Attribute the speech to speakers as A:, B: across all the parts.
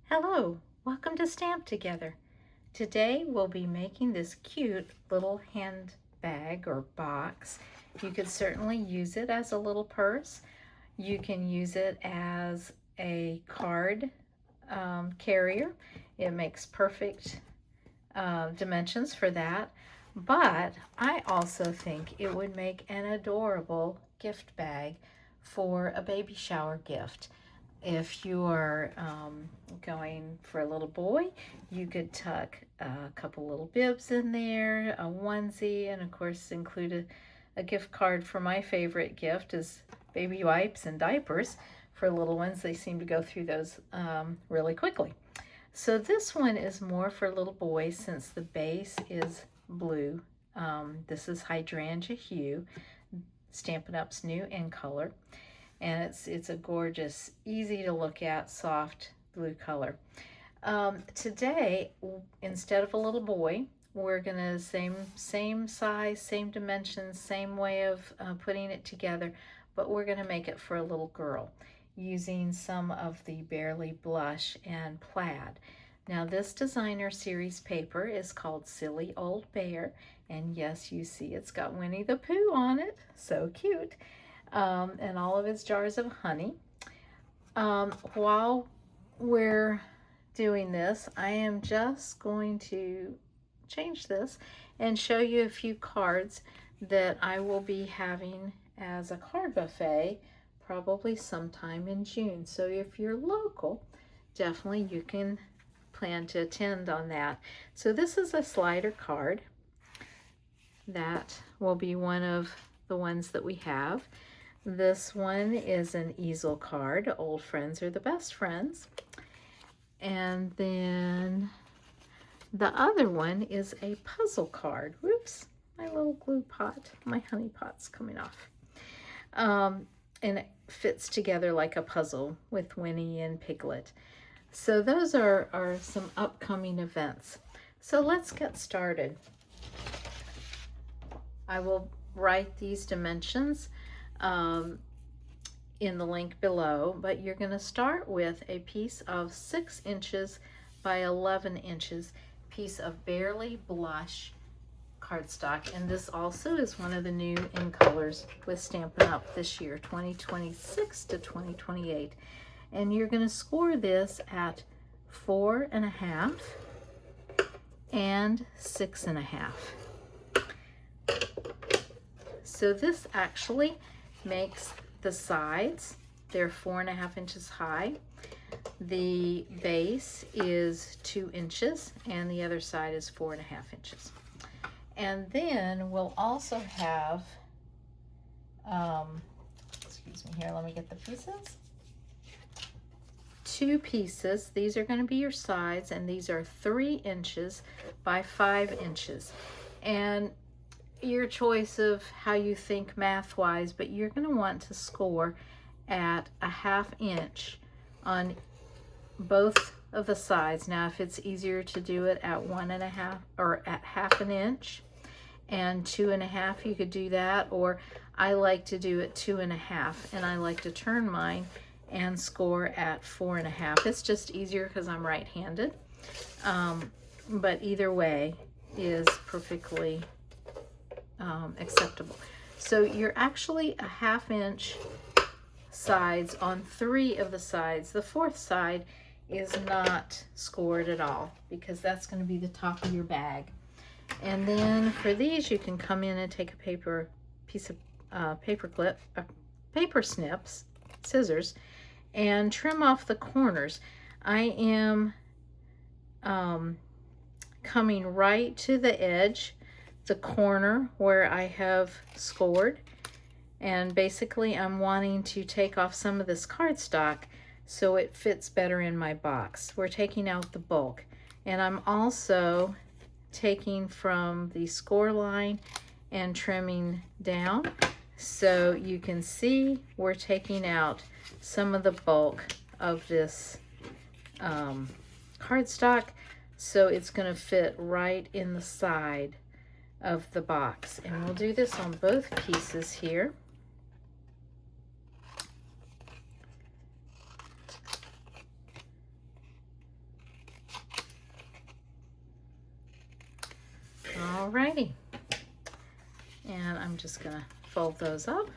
A: Hello, welcome to Stamp Together. Today we'll be making this cute little handbag or box. You could certainly use it as a little purse. You can use it as a card carrier. It makes perfect dimensions for that. But I also think it would make an adorable gift bag for a baby shower gift. If you are going for a little boy, you could tuck a couple little bibs in there, a onesie, and of course include a gift card for my favorite gift is baby wipes and diapers for little ones. They seem to go through those really quickly. So this one is more for little boys since the base is blue. This is Hydrangea Hue, Stampin' Up's new in color. And it's a gorgeous, easy to look at, soft blue color. Today, instead of a little boy, we're gonna same size, same dimensions, same way of putting it together, but we're gonna make it for a little girl using some of the Barely Blush and Plaid. Now this designer series paper is called Silly Old Bear, and yes, you see it's got Winnie the Pooh on it, so cute. And all of his jars of honey. While we're doing this, I am just going to change this and show you a few cards that I will be having as a card buffet probably sometime in June. So if you're local, definitely you can plan to attend on that. So this is a slider card. That will be one of the ones that we have. This one is an easel card. Old friends are the best friends. And then the other one is a puzzle card. Whoops, my little glue pot, my honey pot's coming off. And it fits together like a puzzle with Winnie and Piglet. So those are some upcoming events. So let's get started. I will write these dimensions in the link below, but you're going to start with a piece of 6 inches by 11 inches piece of Barely Blush cardstock, and this also is one of the new in colors with Stampin' Up this year, 2026 to 2028. And you're going to score this at 4.5 and 6.5. So this actually makes the sides, they're 4.5 inches high. The base is 2 inches and the other side is 4.5 inches. And then we'll also have, excuse me here, let me get the pieces. 2 pieces, these are going to be your sides, and these are 3 inches by 5 inches. And your choice of how you think math-wise, but you're going to want to score at a 1/2 inch on both of the sides. Now, if it's easier to do it at 1.5 or at 1/2 inch and 2.5, you could do that. Or I like to do it 2.5, and I like to turn mine and score at 4.5. It's just easier because I'm right-handed. But either way is perfectly acceptable. So you're actually a 1/2 inch sides on 3 of the sides. The 4th side is not scored at all because that's going to be the top of your bag. And then for these, you can come in and take a piece of paper clip, paper snips, scissors, and trim off the corners. I am coming right to the edge, the corner where I have scored, and basically I'm wanting to take off some of this cardstock so it fits better in my box. We're taking out the bulk, and I'm also taking from the score line and trimming down, so you can see we're taking out some of the bulk of this cardstock, so it's going to fit right in the side of the box. And we'll do this on both pieces here. Alrighty. And I'm just gonna fold those up.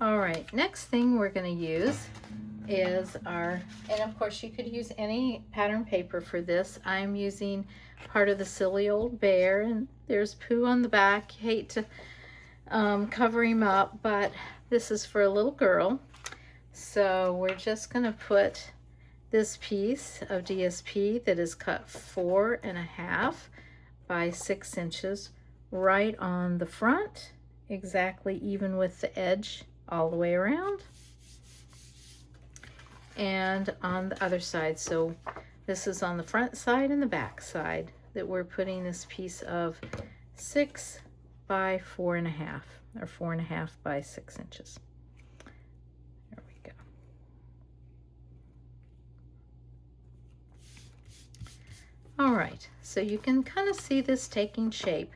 A: All right, next thing we're gonna use is our, and of course you could use any pattern paper for this. I'm using part of the Silly Old Bear, and there's Pooh on the back. Hate to cover him up, but this is for a little girl. So we're just gonna put this piece of DSP that is cut 4.5 by 6 inches right on the front, exactly even with the edge all the way around, and on the other side. So this is on the front side and the back side that we're putting this piece of 6 by 4.5, or 4.5 by 6 inches. There we go. All right, so you can kind of see this taking shape.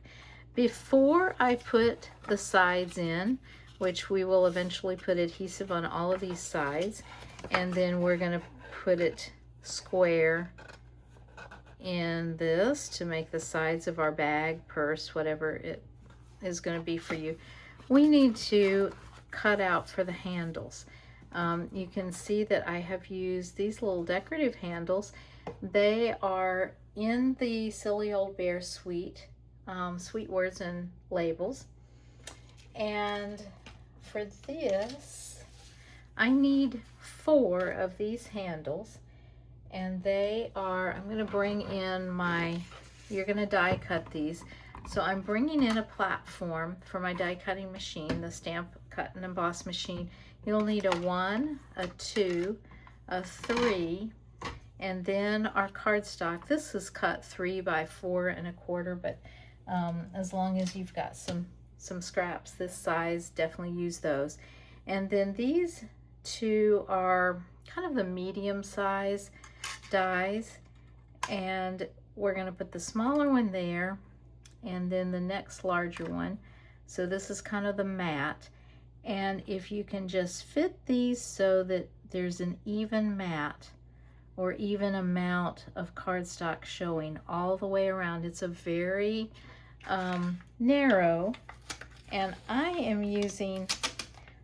A: Before I put the sides in, which we will eventually put adhesive on all of these sides, and then we're going to put it square in this to make the sides of our bag, purse, whatever it is going to be for you. We need to cut out for the handles. You can see that I have used these little decorative handles. They are in the Silly Old Bear suite, Sweet Words and Labels. And for this, I need 4 of these handles, and they are, I'm going to bring in my, you're going to die cut these. So I'm bringing in a platform for my die cutting machine, the Stamp Cut and Emboss machine. You'll need a 1, a 2, a 3, and then our cardstock. This is cut 3 by 4.25, but as long as you've got some scraps this size, definitely use those. And then these 2 are kind of the medium size dies, and we're going to put the smaller one there and then the next larger one. So this is kind of the matte, and if you can just fit these so that there's an even matte or even amount of cardstock showing all the way around. It's a very narrow, and I am using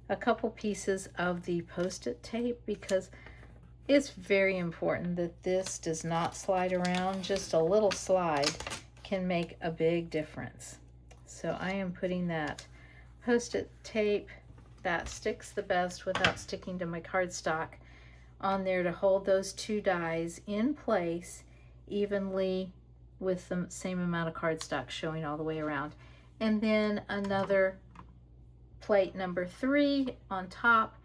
A: a couple pieces of the Post-it tape because it's very important that this does not slide around. Just a little slide can make a big difference. So I am putting that Post-it tape that sticks the best without sticking to my cardstock on there to hold those 2 dies in place evenly with the same amount of cardstock showing all the way around. And then another plate number 3 on top,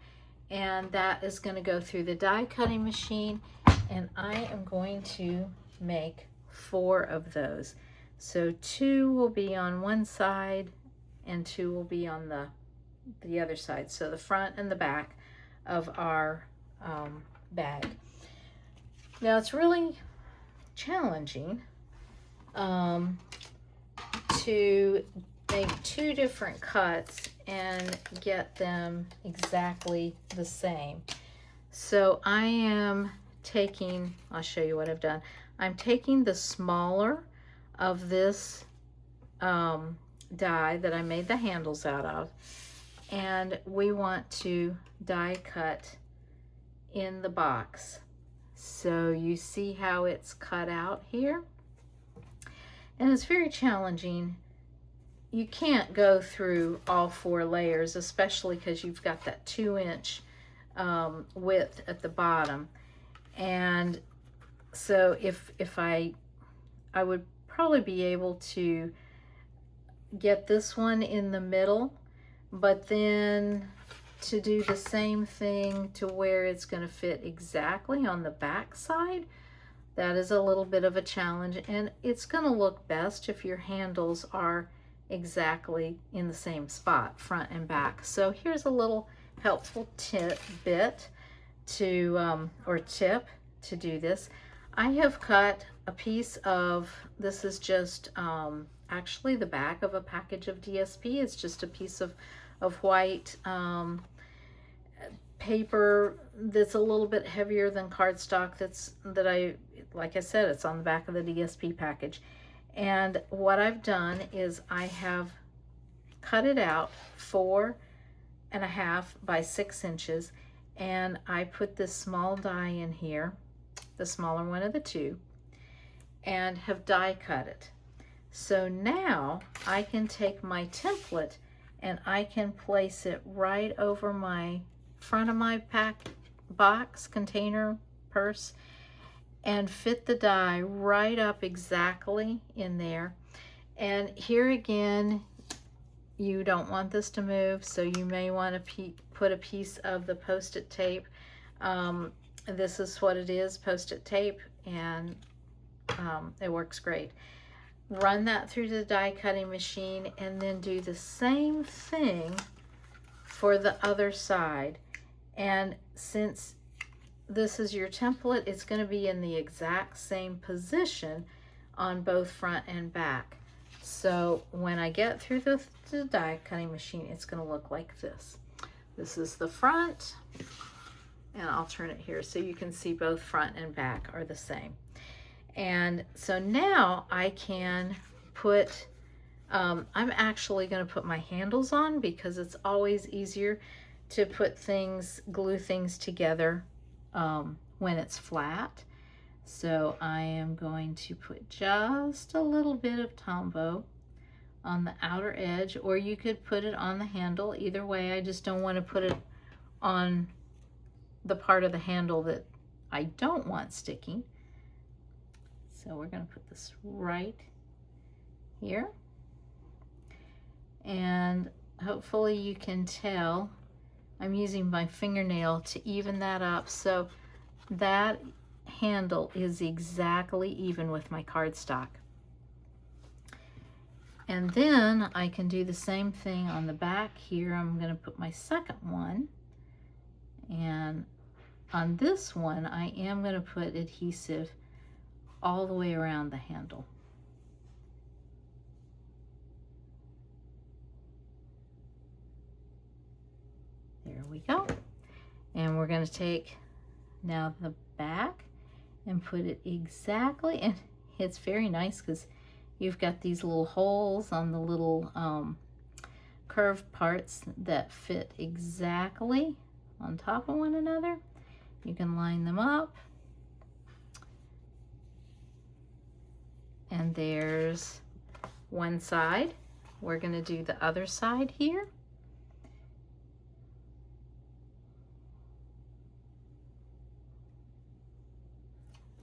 A: and that is going to go through the die cutting machine, and I am going to make 4 of those. So 2 will be on one side and 2 will be on the other side, so the front and the back of our bag. Now it's really challenging to make 2 different cuts and get them exactly the same. So I am taking, I'll show you what I've done. I'm taking the smaller of this die that I made the handles out of, and we want to die cut in the box. So you see how it's cut out here, and it's very challenging. You can't go through all 4 layers, especially because you've got that 2-inch width at the bottom. And so if I would probably be able to get this one in the middle, but then to do the same thing to where it's going to fit exactly on the back side, that is a little bit of a challenge. And it's going to look best if your handles are exactly in the same spot, front and back. So here's a little helpful tidbit to tip to do this. I have cut a piece of, this is just actually the back of a package of DSP. It's just a piece of white paper that's a little bit heavier than cardstock. Like I said, it's on the back of the DSP package. And what I've done is I have cut it out 4.5 by 6 inches, and I put this small die in here, the smaller one of the two, and have die cut it. So now I can take my template and I can place it right over my front of my pack box, container, purse, and fit the die right up exactly in there. And here again, you don't want this to move, so you may want to put a piece of the Post-it tape. This is what it is, Post-it tape, and it works great. Run that through the die cutting machine and then do the same thing for the other side. And since this is your template, it's going to be in the exact same position on both front and back. So when I get through the die cutting machine, it's going to look like this. This is the front, and I'll turn it here so you can see both front and back are the same. And so now I can put, I'm actually going to put my handles on because it's always easier to put things, glue things together when it's flat. So I am going to put just a little bit of Tombow on the outer edge, or you could put it on the handle. Either way, I just don't want to put it on the part of the handle that I don't want sticking. So we're going to put this right here. And hopefully you can tell I'm using my fingernail to even that up so that handle is exactly even with my cardstock. And then I can do the same thing on the back here. I'm going to put my second one, and on this one I am going to put adhesive all the way around the handle. There we go. And we're going to take now the back and put it exactly, and it's very nice because you've got these little holes on the little curved parts that fit exactly on top of one another. You can line them up. And there's one side. We're going to do the other side here.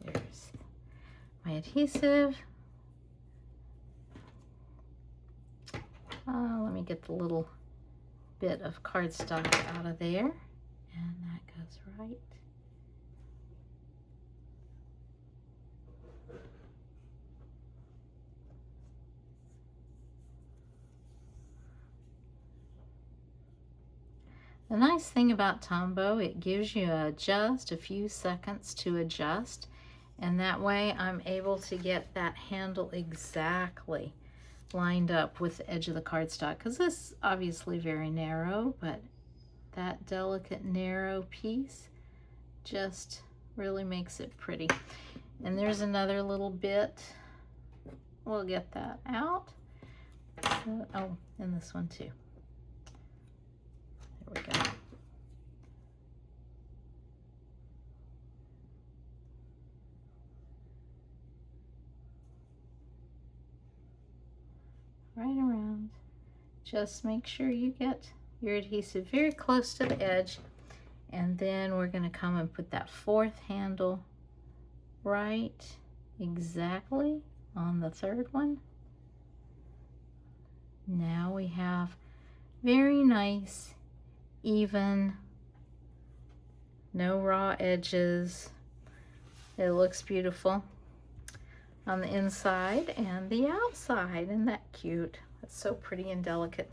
A: There's my adhesive. Let me get the little bit of cardstock out of there. And that goes right. The nice thing about Tombow, it gives you just a few seconds to adjust, and that way I'm able to get that handle exactly lined up with the edge of the cardstock, because this is obviously very narrow, but that delicate narrow piece just really makes it pretty. And there's another little bit. We'll get that out. Oh, and this one too. There we go. Right around. Just make sure you get your adhesive very close to the edge, and then we're going to come and put that fourth handle right exactly on the third one. Now we have very nice, even, no raw edges. It looks beautiful on the inside and the outside. Isn't that cute? That's so pretty and delicate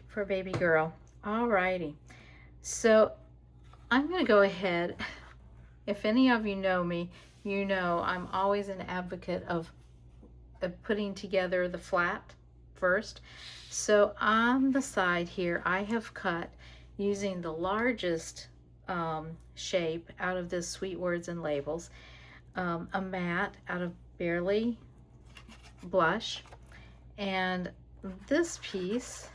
A: for a baby girl. Alrighty, so I'm going to go ahead. If any of you know me, you know I'm always an advocate of putting together the flat first. So on the side here, I have cut using the largest shape out of this Sweet Words and Labels, a mat out of barely blush. And this piece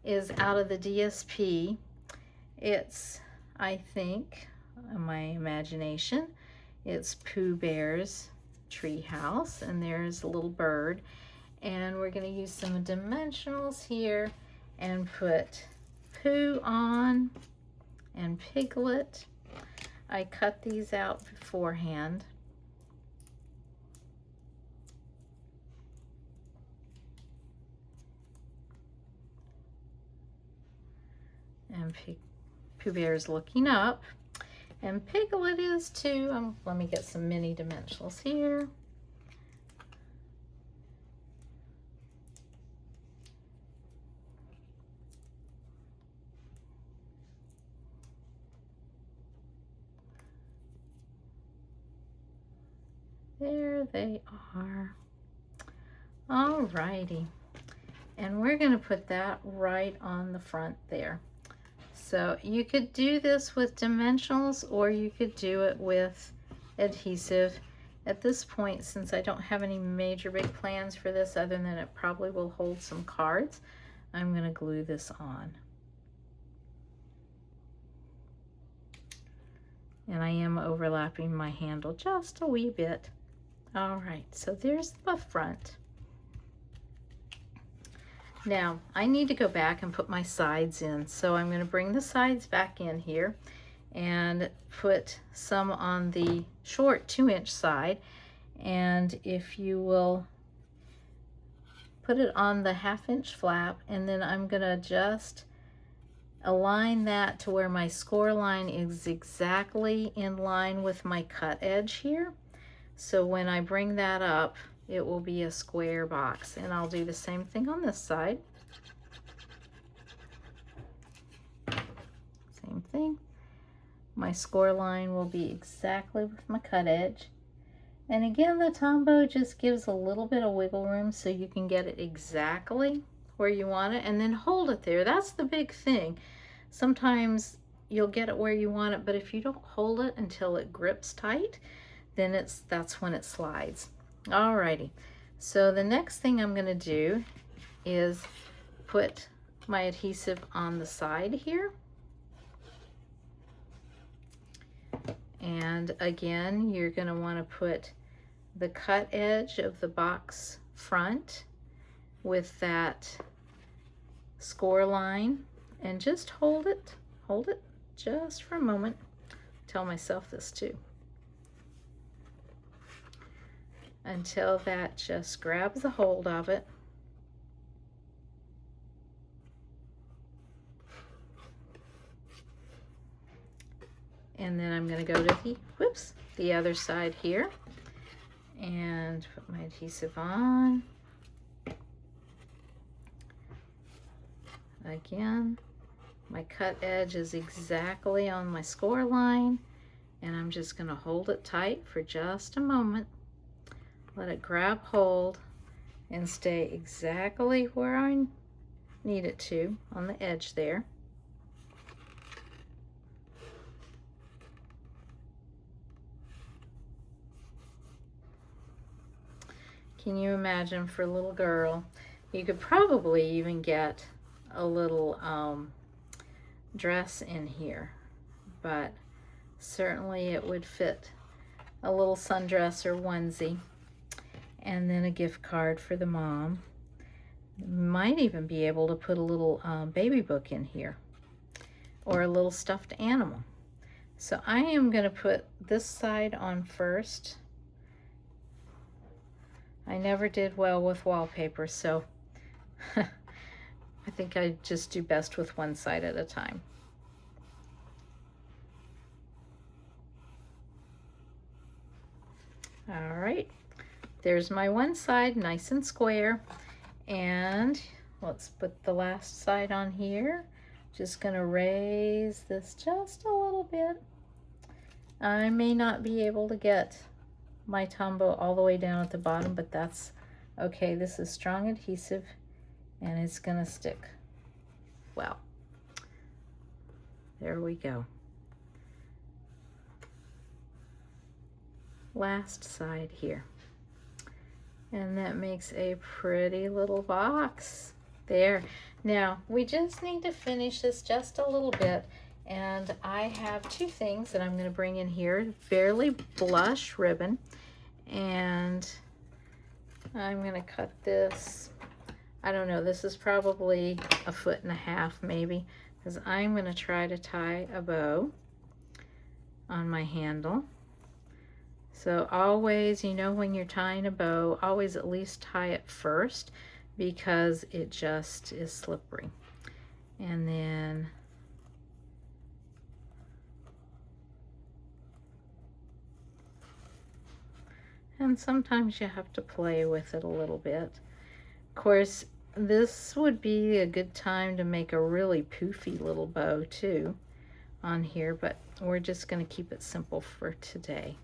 A: is out of the DSP. It's, I think, in my imagination, it's Pooh Bear's tree house, and there's a little bird. And we're going to use some dimensionals here and put Pooh on and Piglet. I cut these out beforehand. And Pooh Bear's looking up, and Piglet is too. Let me get some mini dimensionals here. There they are. Alrighty. And we're going to put that right on the front there. So you could do this with dimensionals, or you could do it with adhesive. At this point, since I don't have any major big plans for this other than it probably will hold some cards, I'm going to glue this on. And I am overlapping my handle just a wee bit. All right, so there's the front. Now, I need to go back and put my sides in, so I'm going to bring the sides back in here and put some on the short 2-inch side. And if you will put it on the 1/2-inch flap, and then I'm going to just align that to where my score line is exactly in line with my cut edge here. So when I bring that up, it will be a square box. And I'll do the same thing on this side. Same thing. My score line will be exactly with my cut edge. And again, the Tombow just gives a little bit of wiggle room so you can get it exactly where you want it, and then hold it there. That's the big thing. Sometimes you'll get it where you want it, but if you don't hold it until it grips tight, then that's when it slides. Alrighty, so the next thing I'm going to do is put my adhesive on the side here. And again, you're going to want to put the cut edge of the box front with that score line, and just hold it just for a moment. Tell myself this too. Until that just grabs a hold of it. And then I'm going to go to the other side here and put my adhesive on. Again, my cut edge is exactly on my score line, and I'm just going to hold it tight for just a moment. Let it grab hold and stay exactly where I need it to on the edge there. Can you imagine, for a little girl, you could probably even get a little dress in here, but certainly it would fit a little sundress or onesie. And then a gift card for the mom. Might even be able to put a little baby book in here, or a little stuffed animal. So I am going to put this side on first. I never did well with wallpaper, so I think I just do best with one side at a time. All right. There's my one side, nice and square. And let's put the last side on here. Just gonna raise this just a little bit. I may not be able to get my Tombow all the way down at the bottom, but that's okay. This is strong adhesive and it's gonna stick well. There we go. Last side here. And that makes a pretty little box there. Now, we just need to finish this just a little bit. And I have two things that I'm going to bring in here. Fairly blush ribbon. And I'm going to cut this. I don't know, this is probably 1.5 feet maybe, because I'm going to try to tie a bow on my handle. So always, you know, when you're tying a bow, always at least tie it first, because it just is slippery. And then sometimes you have to play with it a little bit. Of course, this would be a good time to make a really poofy little bow too on here, but we're just going to keep it simple for today.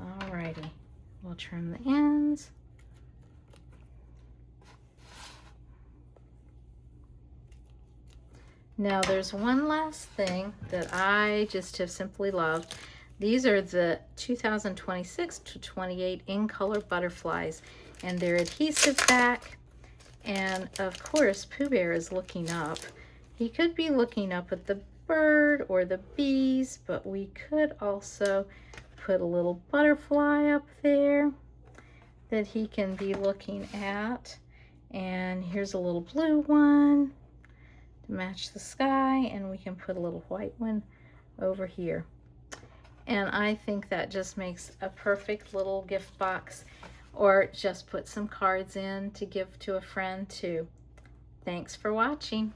A: Alrighty, we'll trim the ends. Now there's one last thing that I just have simply loved. These are the 2026 to 28 in color butterflies, and they're adhesive back. And of course, Pooh Bear is looking up. He could be looking up at the bird or the bees, but we could also put a little butterfly up there that he can be looking at. And here's a little blue one to match the sky, and we can put a little white one over here. And I think that just makes a perfect little gift box, or just put some cards in to give to a friend too. Thanks for watching.